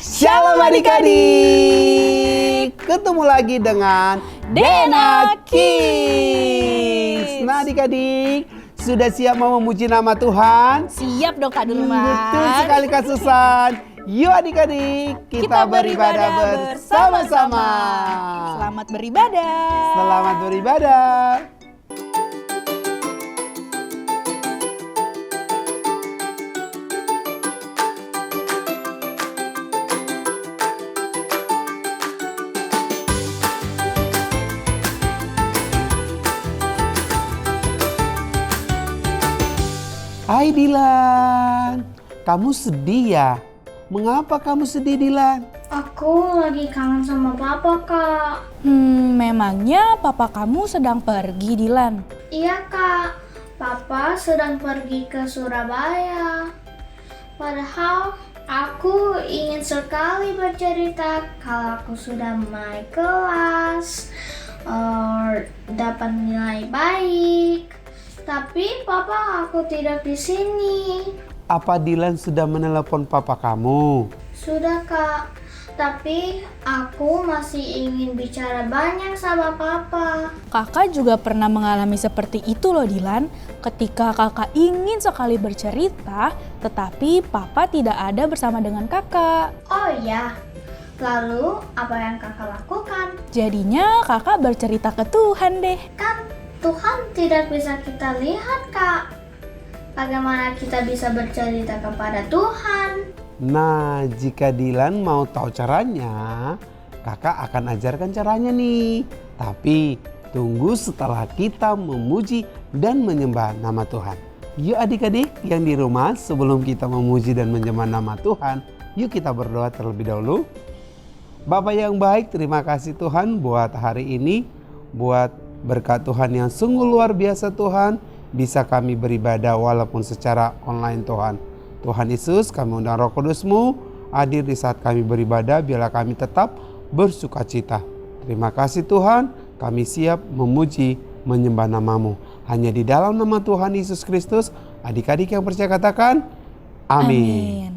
Shalom adik-adik, ketemu lagi dengan Dena Kids. Nah adik-adik, sudah siap mau memuji nama Tuhan? Siap dong Kak Durman. Betul sekali Kak Susan. Yuk adik-adik, kita beribadah bersama-sama. Selamat beribadah. Selamat beribadah. Hai Dilan, kamu sedih ya? Mengapa kamu sedih Dilan? Aku lagi kangen sama papa, Kak. Memangnya papa kamu sedang pergi, Dilan? Iya, Kak. Papa sedang pergi ke Surabaya. Padahal aku ingin sekali bercerita kalau aku sudah naik kelas, dapat nilai baik. Tapi papa aku tidak di sini. Apa Dilan sudah menelepon papa kamu? Sudah, Kak. Tapi aku masih ingin bicara banyak sama papa. Kakak juga pernah mengalami seperti itu loh, Dilan. Ketika kakak ingin sekali bercerita, tetapi papa tidak ada bersama dengan kakak. Oh ya, lalu apa yang kakak lakukan? Jadinya kakak bercerita ke Tuhan deh. Kan Tuhan tidak bisa kita lihat, Kak. Bagaimana kita bisa bercerita kepada Tuhan? Nah, jika Dilan mau tahu caranya, kakak akan ajarkan caranya nih. Tapi tunggu setelah kita memuji dan menyembah nama Tuhan. Yuk adik-adik yang di rumah, sebelum kita memuji dan menyembah nama Tuhan, yuk kita berdoa terlebih dahulu. Bapa yang baik, terima kasih Tuhan buat hari ini, buat berkat Tuhan yang sungguh luar biasa Tuhan, bisa kami beribadah walaupun secara online Tuhan. Tuhan Yesus, kami undang Roh Kudus-Mu hadir di saat kami beribadah, biarlah kami tetap bersukacita. Terima kasih Tuhan, kami siap memuji, menyembah nama-Mu. Hanya di dalam nama Tuhan Yesus Kristus, adik-adik yang percaya katakan, amin.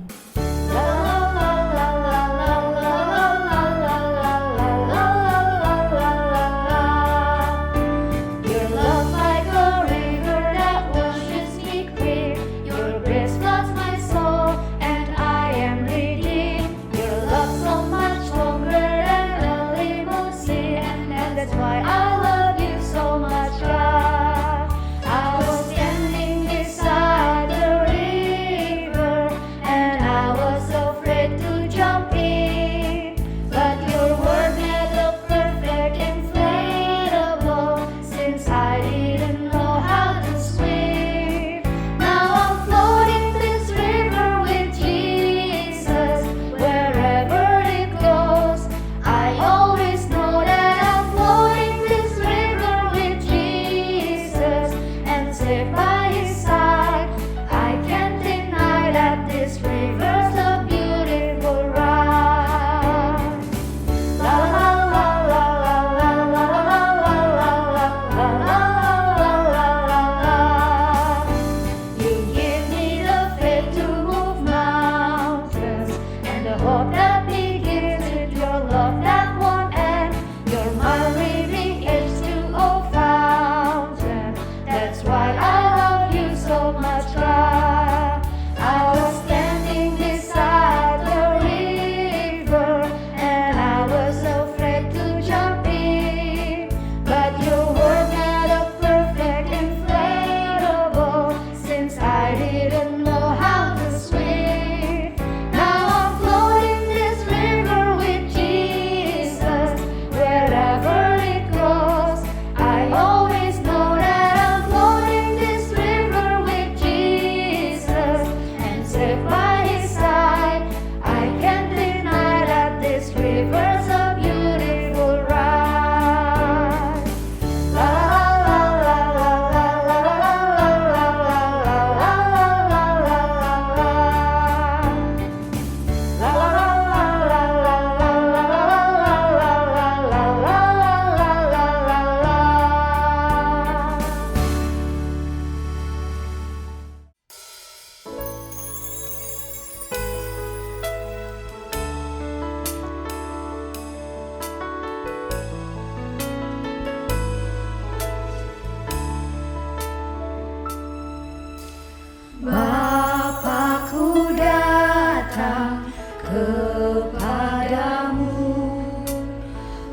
kepadamu,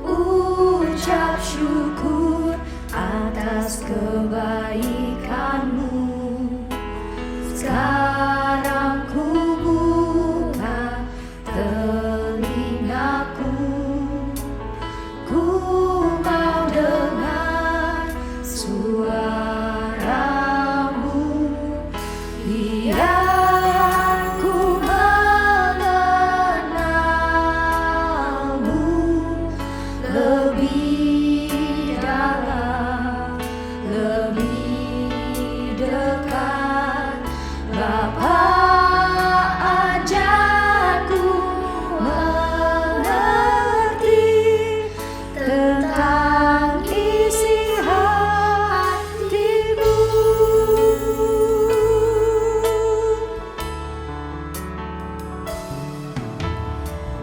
ucap syukur atas kebaikanmu. Sekarang ku buka telingaku, ku mau dengar suaramu, biar ku mengenalmu lebih dalam, lebih dekat. Bapa, ajarku mengerti tentang isi hatimu.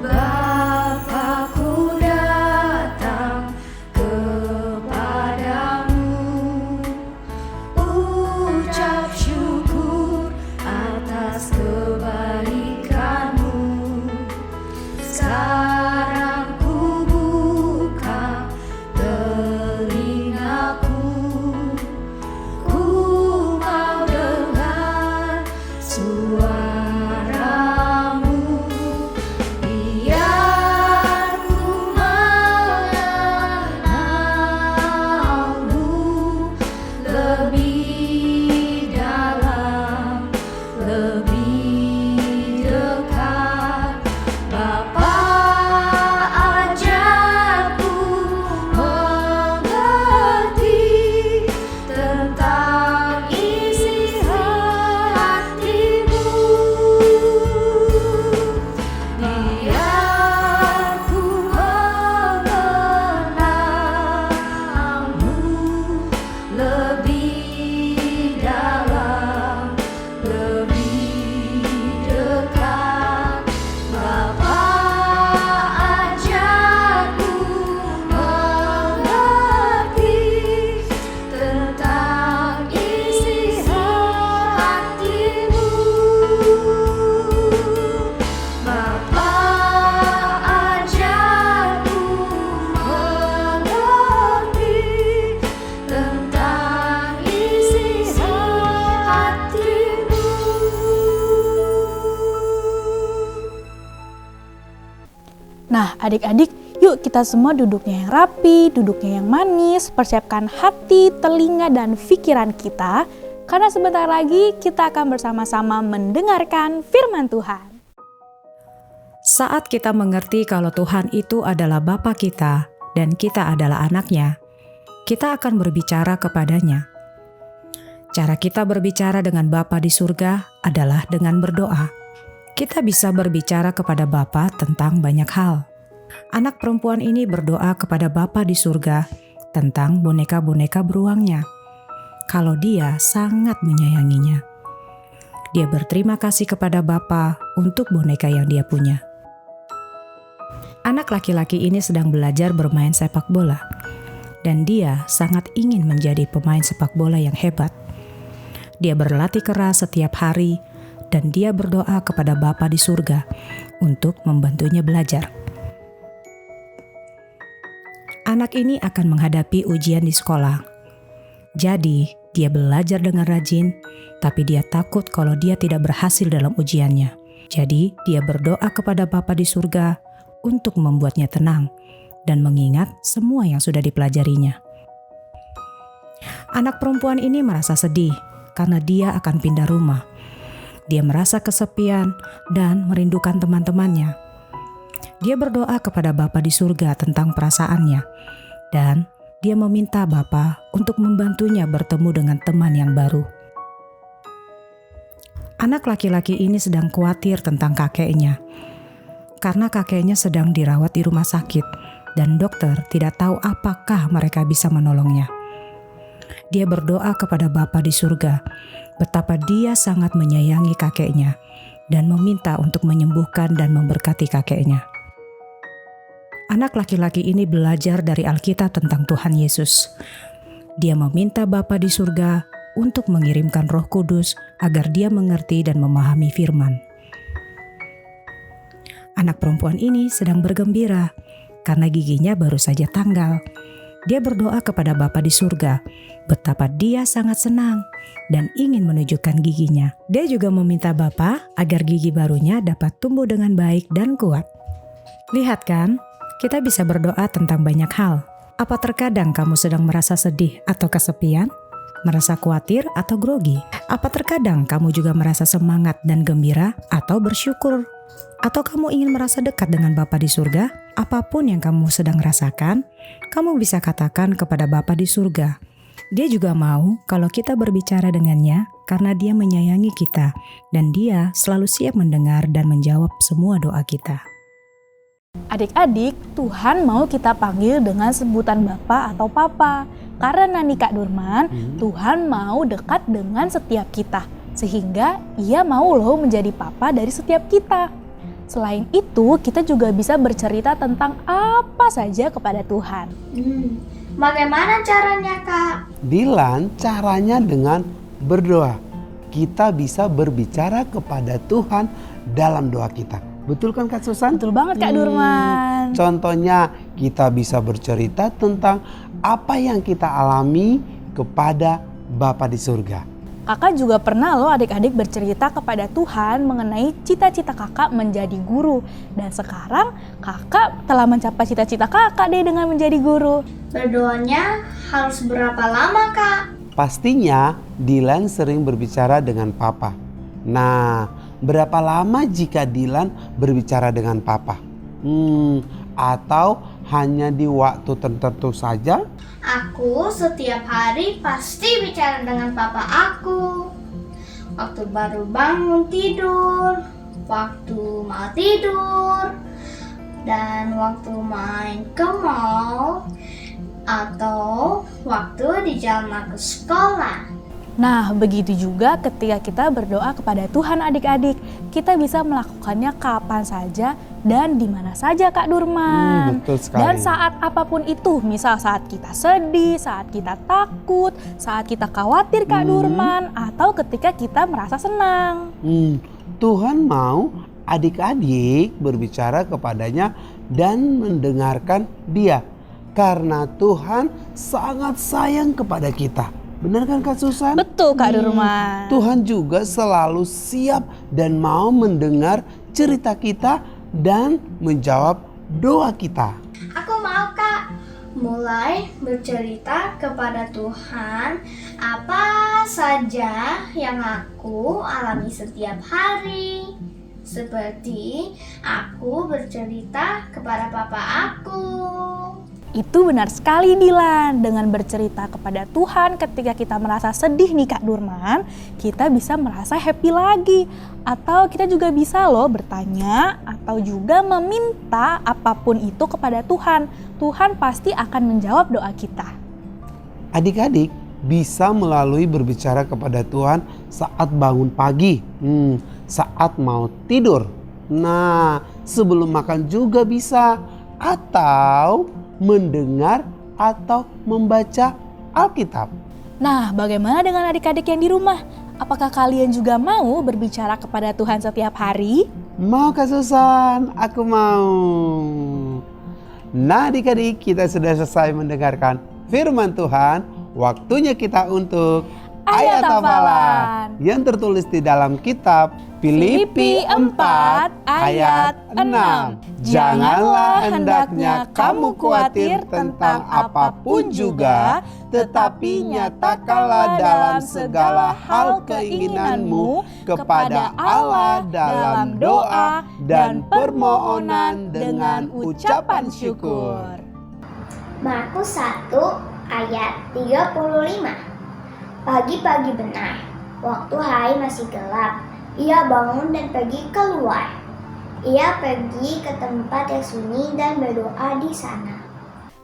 Bapa, ku datang kepadamu, ucap syukur atas kebaikanmu. Sekarang ku buka telingaku, ku mau dengar suaramu, biar ku mengenalmu lebih dalam, lebih dekat. Bapa, ajarku mengerti tentang isi hatimu, biar ku mengenalmu lebih dalam, lebih dekat. Bapa, ajarku mengerti tentang isi hatimu. Bapa, ajarku mengerti tentang isi hatimu. Nah, adik-adik, yuk kita semua duduknya yang rapi, duduknya yang manis, persiapkan hati, telinga, dan pikiran kita, karena sebentar lagi kita akan bersama-sama mendengarkan firman Tuhan. Saat kita mengerti kalau Tuhan itu adalah Bapa kita dan kita adalah anak-Nya, kita akan berbicara kepadanya. Cara kita berbicara dengan Bapa di surga adalah dengan berdoa. Kita bisa berbicara kepada Bapa tentang banyak hal. Anak perempuan ini berdoa kepada Bapa di surga tentang boneka-boneka beruangnya. Kalau dia sangat menyayanginya. Dia berterima kasih kepada Bapa untuk boneka yang dia punya. Anak laki-laki ini sedang belajar bermain sepak bola. Dan dia sangat ingin menjadi pemain sepak bola yang hebat. Dia berlatih keras setiap hari dan dia berdoa kepada Bapa di surga untuk membantunya belajar. Anak ini akan menghadapi ujian di sekolah. Jadi, dia belajar dengan rajin, tapi dia takut kalau dia tidak berhasil dalam ujiannya. Jadi, dia berdoa kepada Bapa di surga untuk membuatnya tenang dan mengingat semua yang sudah dipelajarinya. Anak perempuan ini merasa sedih karena dia akan pindah rumah. Dia merasa kesepian dan merindukan teman-temannya. Dia berdoa kepada Bapa di surga tentang perasaannya dan dia meminta Bapa untuk membantunya bertemu dengan teman yang baru. Anak laki-laki ini sedang khawatir tentang kakeknya karena kakeknya sedang dirawat di rumah sakit dan dokter tidak tahu apakah mereka bisa menolongnya. Dia berdoa kepada Bapa di surga betapa dia sangat menyayangi kakeknya dan meminta untuk menyembuhkan dan memberkati kakeknya. Anak laki-laki ini belajar dari Alkitab tentang Tuhan Yesus. Dia meminta Bapa di surga untuk mengirimkan Roh Kudus agar dia mengerti dan memahami firman. anak perempuan ini sedang bergembira karena giginya baru saja tanggal. Dia berdoa kepada Bapa di surga betapa dia sangat senang dan ingin menunjukkan giginya. Dia juga meminta Bapa agar gigi barunya dapat tumbuh dengan baik dan kuat. Lihat kan, kita bisa berdoa tentang banyak hal. Apa terkadang kamu sedang merasa sedih atau kesepian? Merasa khawatir atau grogi? Apa terkadang kamu juga merasa semangat dan gembira atau bersyukur? Atau kamu ingin merasa dekat dengan Bapa di surga? Apapun yang kamu sedang rasakan, kamu bisa katakan kepada Bapa di surga. Dia juga mau kalau kita berbicara dengannya karena dia menyayangi kita dan dia selalu siap mendengar dan menjawab semua doa kita. Adik-adik, Tuhan mau kita panggil dengan sebutan Bapa atau Papa. Karena nih Kak Durman, Tuhan mau dekat dengan setiap kita. Sehingga ia mau loh menjadi Papa dari setiap kita. Selain itu, kita juga bisa bercerita tentang apa saja kepada Tuhan. Bagaimana caranya, Kak? Dilan, caranya dengan berdoa. Kita bisa berbicara kepada Tuhan dalam doa kita. Betul kan Kak Susan? Betul banget Kak Durman. Contohnya kita bisa bercerita tentang apa yang kita alami kepada Bapa di surga. Kakak juga pernah loh adik-adik bercerita kepada Tuhan mengenai cita-cita kakak menjadi guru. Dan sekarang kakak telah mencapai cita-cita kakak deh dengan menjadi guru. Berdoanya harus berapa lama, Kak? Pastinya Dilan sering berbicara dengan Papa. Nah, berapa lama jika Dilan berbicara dengan Papa? Atau hanya di waktu tertentu saja? Aku setiap hari pasti bicara dengan papa aku. Waktu baru bangun tidur, waktu mau tidur, dan waktu main ke mall, atau waktu di jalan ke sekolah. Nah, begitu juga ketika kita berdoa kepada Tuhan adik-adik. Kita bisa melakukannya kapan saja dan di mana saja Kak Durman. Betul sekali. Dan saat apapun itu, misal saat kita sedih, saat kita takut, saat kita khawatir Kak Durman, atau ketika kita merasa senang. Tuhan mau adik-adik berbicara kepadanya dan mendengarkan Dia. Karena Tuhan sangat sayang kepada kita. Benar kan Kak Susan? Betul Kak Durman. Tuhan juga selalu siap dan mau mendengar cerita kita dan menjawab doa kita. Aku mau, Kak, mulai bercerita kepada Tuhan apa saja yang aku alami setiap hari. Seperti aku bercerita kepada papa aku. Itu benar sekali Dilan. Dengan bercerita kepada Tuhan ketika kita merasa sedih nih Kak Durman, kita bisa merasa happy lagi. Atau kita juga bisa loh bertanya atau juga meminta apapun itu kepada Tuhan. Tuhan pasti akan menjawab doa kita. Adik-adik bisa melalui berbicara kepada Tuhan saat bangun pagi, saat mau tidur. Nah, sebelum makan juga bisa. Atau mendengar atau membaca Alkitab. Nah, bagaimana dengan adik-adik yang di rumah? Apakah kalian juga mau berbicara kepada Tuhan setiap hari? Mau Kak Susan? Aku mau. Nah adik-adik, kita sudah selesai mendengarkan firman Tuhan. Waktunya kita untuk ayat hafalan yang tertulis di dalam kitab Filipi 4 ayat 6. Janganlah hendaknya kamu khawatir tentang apapun juga, tetapi nyatakanlah dalam segala hal keinginanmu kepada Allah dalam doa dan permohonan dengan ucapan syukur. Markus 1 ayat 35. Pagi-pagi benar, waktu hari masih gelap, ia bangun dan pergi keluar. Ia pergi ke tempat yang sunyi dan berdoa di sana.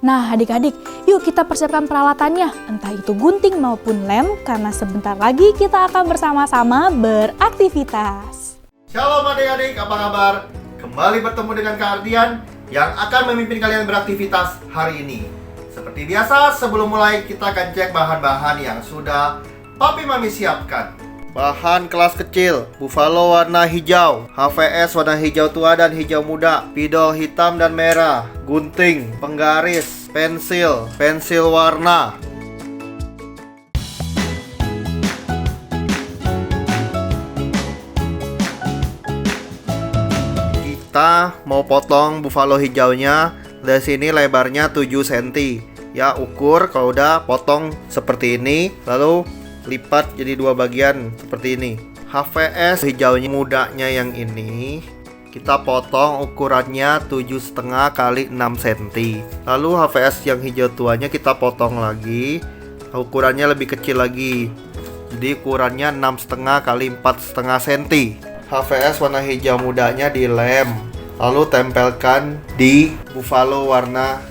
Nah adik-adik, yuk kita persiapkan peralatannya, entah itu gunting maupun lem, karena sebentar lagi kita akan bersama-sama beraktivitas. Shalom adik-adik, apa kabar? Kembali bertemu dengan Kak Ardian yang akan memimpin kalian beraktivitas hari ini. Seperti biasa, sebelum mulai kita akan cek bahan-bahan yang sudah Papi Mami siapkan. Bahan kelas kecil, buffalo warna hijau, HVS warna hijau tua dan hijau muda, spidol hitam dan merah, gunting, penggaris, pensil warna. Kita mau potong buffalo hijaunya. Dari sini lebarnya 7 cm. Ya, ukur kalau udah potong seperti ini, lalu lipat jadi 2 bagian seperti ini. HVS hijaunya mudanya yang ini kita potong ukurannya 7,5 kali 6 cm. Lalu HVS yang hijau tuanya kita potong lagi, ukurannya lebih kecil lagi. Jadi ukurannya 6,5 kali 4,5 cm. HVS warna hijau mudanya dilem, lalu tempelkan di buffalo warna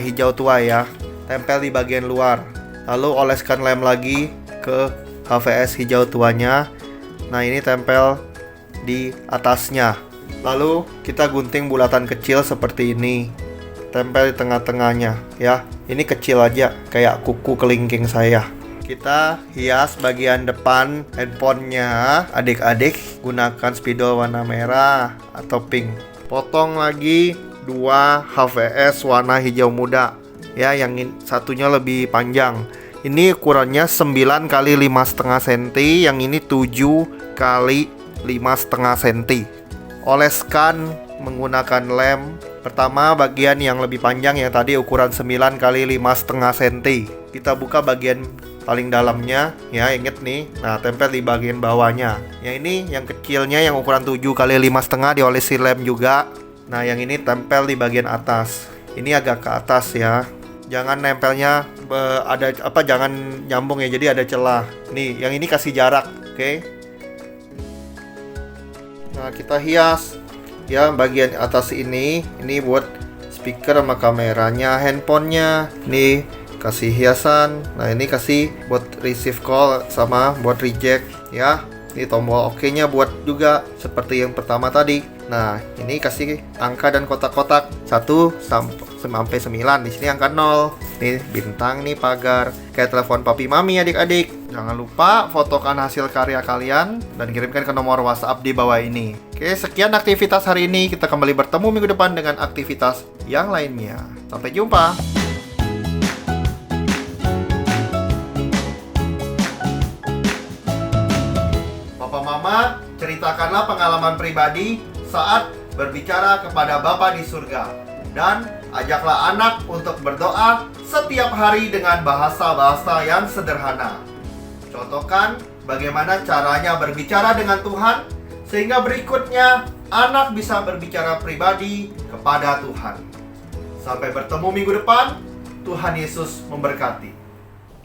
hijau tua ya. Tempel di bagian luar. Lalu oleskan lem lagi ke HVS hijau tuanya. Nah, ini tempel di atasnya. Lalu kita gunting bulatan kecil seperti ini. Tempel di tengah-tengahnya ya. Ini kecil aja kayak kuku kelingking saya. Kita hias bagian depan handphonenya adik-adik gunakan spidol warna merah atau pink. Potong lagi 2 HVS warna hijau muda. Ya, yang satunya lebih panjang. Ini ukurannya 9 kali 5,5 cm, yang ini 7 kali 5,5 cm. Oleskan menggunakan lem. Pertama bagian yang lebih panjang yang tadi ukuran 9 kali 5,5 cm. Kita buka bagian paling dalamnya ya, inget nih. Nah, tempel di bagian bawahnya. Yang ini yang kecilnya yang ukuran 7 kali 5,5 diolesi lem juga. Nah, yang ini tempel di bagian atas. Ini agak ke atas ya. Jangan nempelnya jangan nyambung ya, jadi ada celah. Nih, yang ini kasih jarak, oke? Nah, kita hias ya bagian atas ini buat speaker sama kameranya, handphonenya. Nih, kasih hiasan. Nah, ini kasih buat receive call sama buat reject ya. Ini tombol OK-nya buat juga seperti yang pertama tadi. Nah, ini kasih angka dan kotak-kotak 1 sampai 9. Di sini angka 0. Nih bintang nih pagar. Kayak telepon papi mami adik-adik. Jangan lupa fotokan hasil karya kalian dan kirimkan ke nomor WhatsApp di bawah ini. Oke, sekian aktivitas hari ini. Kita kembali bertemu minggu depan dengan aktivitas yang lainnya. Sampai jumpa. Mama, ceritakanlah pengalaman pribadi saat berbicara kepada Bapa di surga. Dan ajaklah anak untuk berdoa setiap hari dengan bahasa-bahasa yang sederhana. Contohkan bagaimana caranya berbicara dengan Tuhan, sehingga berikutnya anak bisa berbicara pribadi kepada Tuhan. Sampai bertemu minggu depan, Tuhan Yesus memberkati.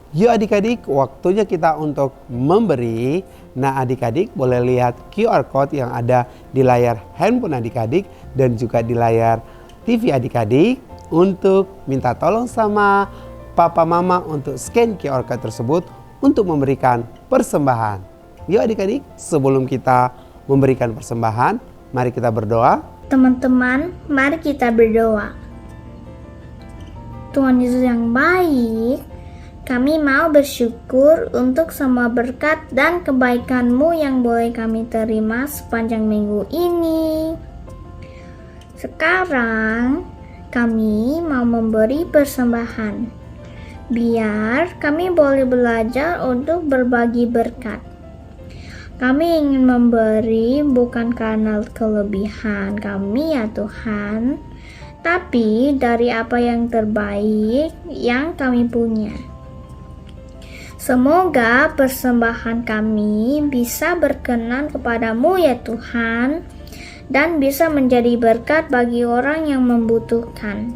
Yuk adik-adik, waktunya kita untuk memberi. Nah, adik-adik boleh lihat QR Code yang ada di layar handphone adik-adik dan juga di layar TV adik-adik untuk minta tolong sama papa mama untuk scan QR Code tersebut untuk memberikan persembahan. Yuk adik-adik, sebelum kita memberikan persembahan, mari kita berdoa. Teman-teman, mari kita berdoa. Tuhan Yesus yang baik, kami mau bersyukur untuk semua berkat dan kebaikan-Mu yang boleh kami terima sepanjang minggu ini. Sekarang kami mau memberi persembahan, biar kami boleh belajar untuk berbagi berkat. Kami ingin memberi bukan karena kelebihan kami ya Tuhan, tapi dari apa yang terbaik yang kami punya. Semoga persembahan kami bisa berkenan kepadamu ya Tuhan, dan bisa menjadi berkat bagi orang yang membutuhkan.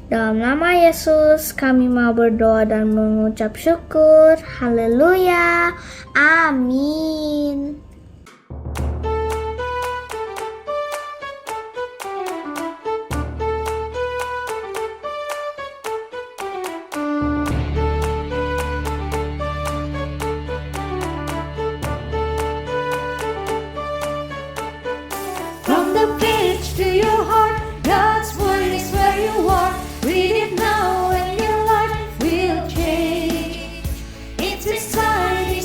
Dalam nama Yesus kami mau berdoa dan mengucap syukur. Haleluya. Amin. From the page to your heart, God's word is where you are. Read it now and your life will change. It's beside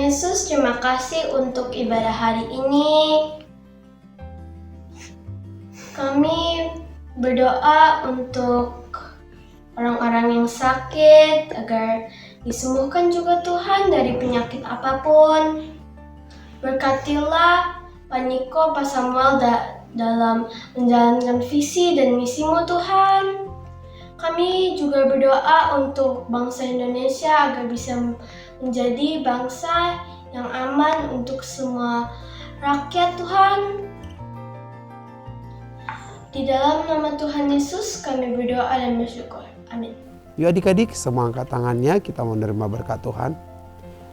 Yesus, terima kasih untuk ibadah hari ini. Kami berdoa untuk orang-orang yang sakit agar disembuhkan juga Tuhan dari penyakit apapun. Berkatilah Pak Niko, Pak Samuel dalam menjalankan visi dan misimu Tuhan. Kami juga berdoa untuk bangsa Indonesia agar bisa menjadi bangsa yang aman untuk semua rakyat Tuhan. Di dalam nama Tuhan Yesus kami berdoa dan bersyukur. Amin. Yuk adik-adik, semua angkat tangannya, kita menerima berkat Tuhan.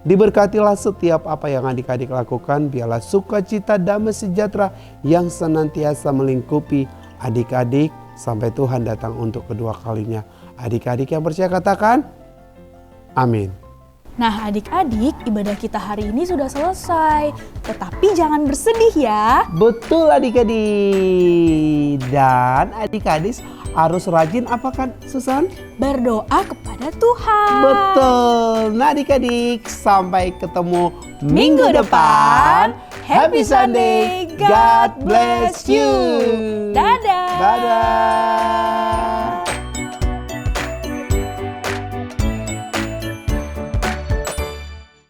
Diberkatilah setiap apa yang adik-adik lakukan, biarlah sukacita damai sejahtera yang senantiasa melingkupi adik-adik sampai Tuhan datang untuk kedua kalinya. Adik-adik yang percaya katakan, amin. Nah adik-adik, ibadah kita hari ini sudah selesai. Tetapi jangan bersedih ya. Betul adik-adik. Dan adik-adik harus rajin apa kan Susan? Berdoa kepada Tuhan. Betul. Nah adik-adik, sampai ketemu minggu depan. Happy Sunday. God bless you. Dadah. Dadah.